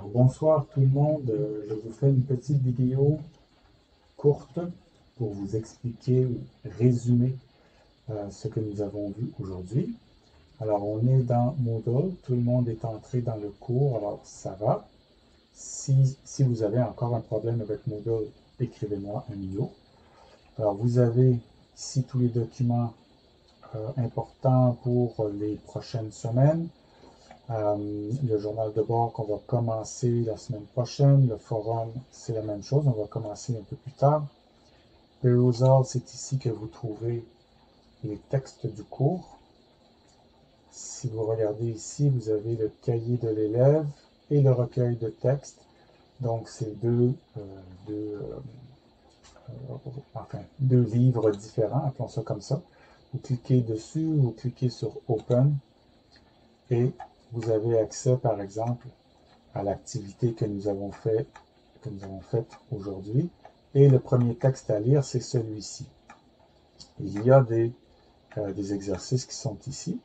Alors, bonsoir tout le monde. Je vous fais une petite vidéo courte pour vous expliquer ou résumer ce que nous avons vu aujourd'hui. Alors, on est dans Moodle. Tout le monde est entré dans le cours, alors ça va. Si vous avez encore un problème avec Moodle, écrivez-moi un mot. Alors, vous avez ici tous les documents importants pour les prochaines semaines. Le journal de bord qu'on va commencer la semaine prochaine. Le forum, c'est la même chose. On va commencer un peu plus tard. Perusall, c'est ici que vous trouvez les textes du cours. Si vous regardez ici, vous avez le cahier de l'élève et le recueil de textes. Donc, c'est deux livres différents, appelons ça comme ça. Vous cliquez dessus, vous cliquez sur Open et vous avez accès, par exemple, à l'activité que nous avons faite aujourd'hui. Et le premier texte à lire, c'est celui-ci. Il y a des exercices qui sont ici,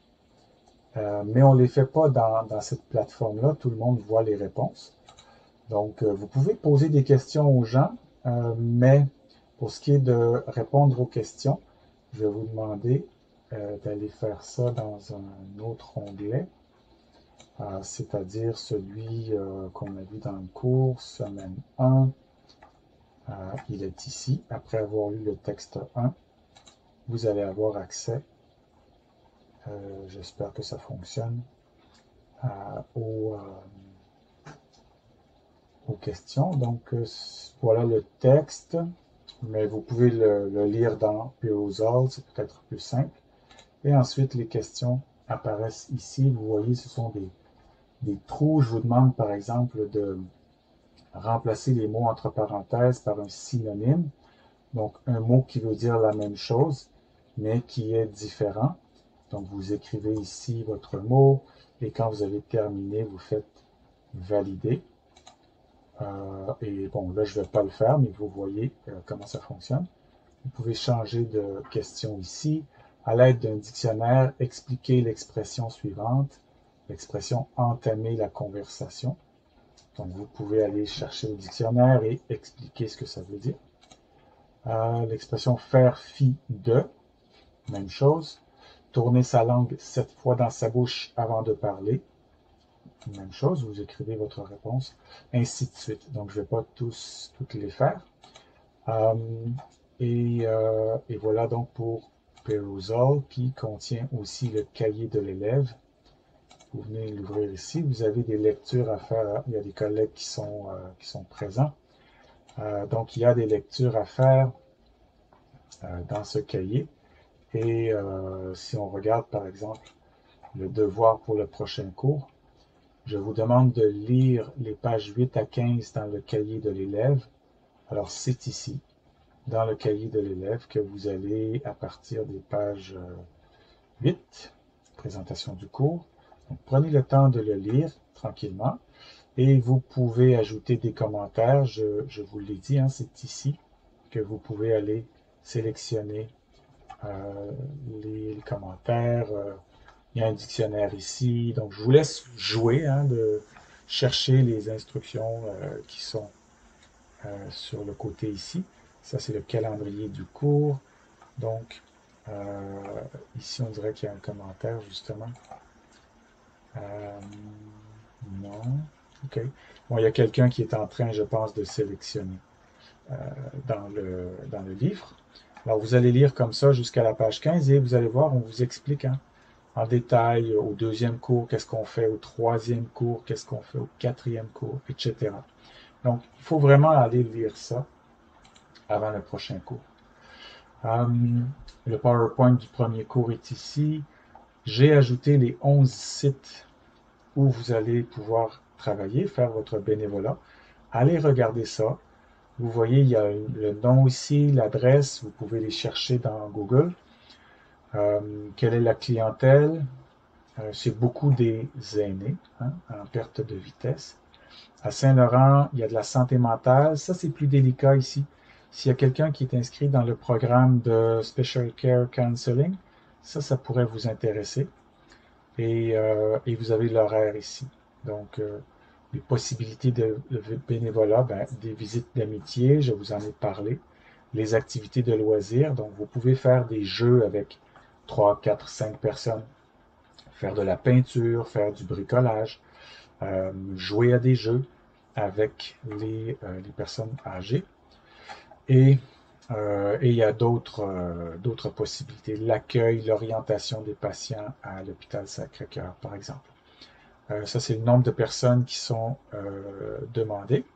mais on ne les fait pas dans cette plateforme-là. Tout le monde voit les réponses. Donc, vous pouvez poser des questions aux gens, mais pour ce qui est de répondre aux questions, je vais vous demander d'aller faire ça dans un autre onglet. C'est-à-dire celui qu'on a vu dans le cours, semaine 1. Il est ici. Après avoir lu le texte 1, vous allez avoir accès, j'espère que ça fonctionne, aux questions. Donc, voilà le texte, mais vous pouvez le lire dans Perusall, c'est peut-être plus simple. Et ensuite, les questions apparaissent ici. Vous voyez, ce sont des trous. Je vous demande, par exemple, de remplacer les mots entre parenthèses par un synonyme. Donc, un mot qui veut dire la même chose, mais qui est différent. Donc, vous écrivez ici votre mot, et quand vous avez terminé, vous faites valider. Et bon, là, je ne vais pas le faire, mais vous voyez comment ça fonctionne. Vous pouvez changer de question ici. À l'aide d'un dictionnaire, expliquer l'expression suivante. L'expression entamer la conversation. Donc, vous pouvez aller chercher au dictionnaire et expliquer ce que ça veut dire. L'expression faire fi de, même chose. Tourner sa langue 7 fois dans sa bouche avant de parler. Même chose, vous écrivez votre réponse, ainsi de suite. Donc, je ne vais pas toutes les faire. Et voilà donc pour Perusall, qui contient aussi le cahier de l'élève. Vous venez l'ouvrir ici. Vous avez des lectures à faire. Il y a des collègues qui sont présents. Donc, il y a des lectures à faire dans ce cahier. Et si on regarde, par exemple, le devoir pour le prochain cours, je vous demande de lire les pages 8 à 15 dans le cahier de l'élève. Alors, c'est ici, dans le cahier de l'élève, que vous allez, à partir des pages 8, présentation du cours. Donc, prenez le temps de le lire tranquillement et vous pouvez ajouter des commentaires. Je vous l'ai dit, hein, c'est ici que vous pouvez aller sélectionner les commentaires. Il y a un dictionnaire ici. Donc, je vous laisse jouer, hein, de chercher les instructions qui sont sur le côté ici. Ça, c'est le calendrier du cours. Donc, ici, on dirait qu'il y a un commentaire, justement. Non. OK. Bon, il y a quelqu'un qui est en train, je pense, de sélectionner dans le livre. Alors, vous allez lire comme ça jusqu'à la page 15 et vous allez voir, on vous explique, hein, en détail au deuxième cours, qu'est-ce qu'on fait, au troisième cours, qu'est-ce qu'on fait, au quatrième cours, etc. Donc, il faut vraiment aller lire ça avant le prochain cours. Le PowerPoint du premier cours est ici. J'ai ajouté les 11 sites où vous allez pouvoir travailler, faire votre bénévolat. Allez regarder ça. Vous voyez, il y a le nom ici, l'adresse, vous pouvez les chercher dans Google. Quelle est la clientèle? C'est beaucoup des aînés, hein, en perte de vitesse. À Saint-Laurent, il y a de la santé mentale. Ça, c'est plus délicat ici. S'il y a quelqu'un qui est inscrit dans le programme de Special Care Counseling, ça pourrait vous intéresser. Et vous avez l'horaire ici. Donc, les possibilités de bénévolat, ben, des visites d'amitié, je vous en ai parlé, les activités de loisirs, donc vous pouvez faire des jeux avec 3, 4, 5 personnes, faire de la peinture, faire du bricolage, jouer à des jeux avec les personnes âgées. Et il y a d'autres possibilités. L'accueil, l'orientation des patients à l'hôpital Sacré-Cœur, par exemple. Ça, c'est le nombre de personnes qui sont demandées.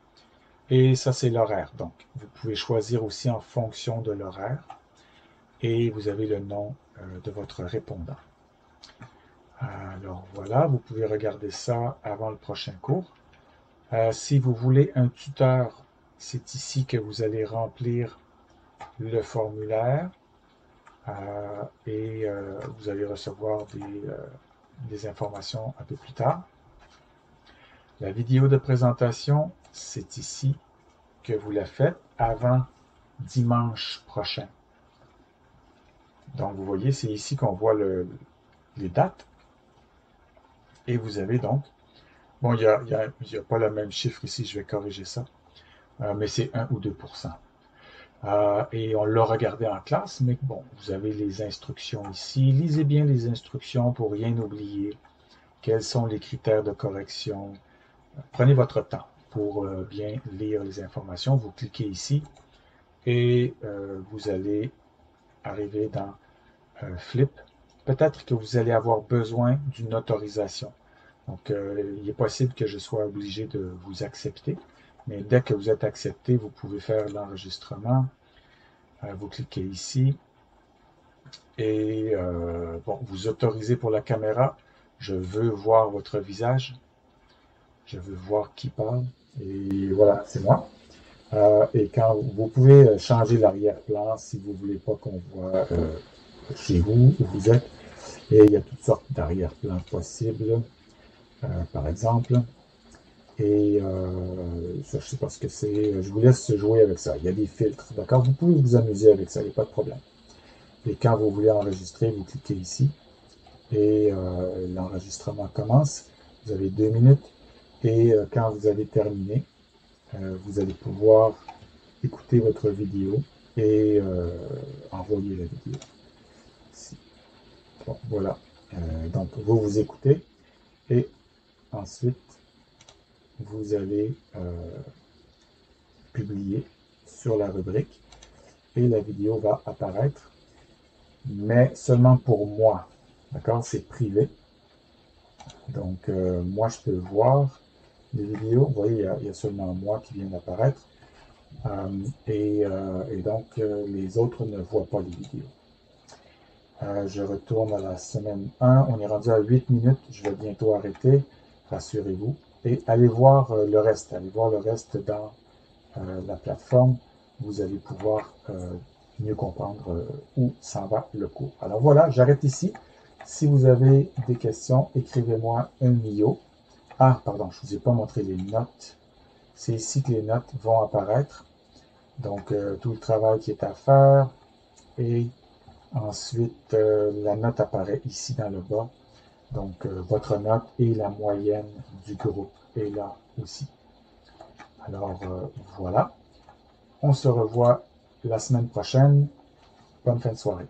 Et ça, c'est l'horaire. Donc, vous pouvez choisir aussi en fonction de l'horaire. Et vous avez le nom de votre répondant. Alors voilà, vous pouvez regarder ça avant le prochain cours. Si vous voulez un tuteur, c'est ici que vous allez remplir le formulaire et vous allez recevoir des informations un peu plus tard. La vidéo de présentation, c'est ici que vous la faites avant dimanche prochain. Donc, vous voyez, c'est ici qu'on voit les dates. Et vous avez donc, bon, il n'y a pas le même chiffre ici, je vais corriger ça, mais c'est 1 ou 2%. Et on l'a regardé en classe, mais bon, vous avez les instructions ici. Lisez bien les instructions pour rien oublier. Quels sont les critères de correction? Prenez votre temps pour bien lire les informations. Vous cliquez ici et vous allez arriver dans Flip. Peut-être que vous allez avoir besoin d'une autorisation. Donc, il est possible que je sois obligé de vous accepter, mais dès que vous êtes accepté, vous pouvez faire l'enregistrement. Vous cliquez ici et bon, vous autorisez pour la caméra. Je veux voir votre visage. Je veux voir qui parle. Et voilà, c'est moi. Et quand vous pouvez changer l'arrière-plan si vous ne voulez pas qu'on voit chez vous où vous êtes. Et il y a toutes sortes d'arrière-plans possibles, par exemple. Et ça, je ne sais pas ce que c'est. Je vous laisse jouer avec ça. Il y a des filtres, d'accord? Vous pouvez vous amuser avec ça, il n'y a pas de problème. Et quand vous voulez enregistrer, vous cliquez ici. Et l'enregistrement commence. Vous avez 2 minutes. Et quand vous avez terminé, vous allez pouvoir écouter votre vidéo et envoyer la vidéo. Ici. Bon, voilà. Donc, vous écoutez et ensuite, vous allez publier sur la rubrique et la vidéo va apparaître, mais seulement pour moi. D'accord? C'est privé. Donc, moi, je peux voir les vidéos. Vous voyez, il y a seulement moi qui vient d'apparaître. Et donc, les autres ne voient pas les vidéos. Je retourne à la semaine 1. On est rendu à 8 minutes. Je vais bientôt arrêter. Rassurez-vous. Et allez voir le reste. Allez voir le reste dans la plateforme. Vous allez pouvoir mieux comprendre où s'en va le cours. Alors voilà, j'arrête ici. Si vous avez des questions, écrivez-moi un Mio. Ah, pardon, je ne vous ai pas montré les notes. C'est ici que les notes vont apparaître. Donc, tout le travail qui est à faire. Et ensuite, la note apparaît ici dans le bas. Donc, votre note et la moyenne du groupe est là aussi. Alors, voilà. On se revoit la semaine prochaine. Bonne fin de soirée.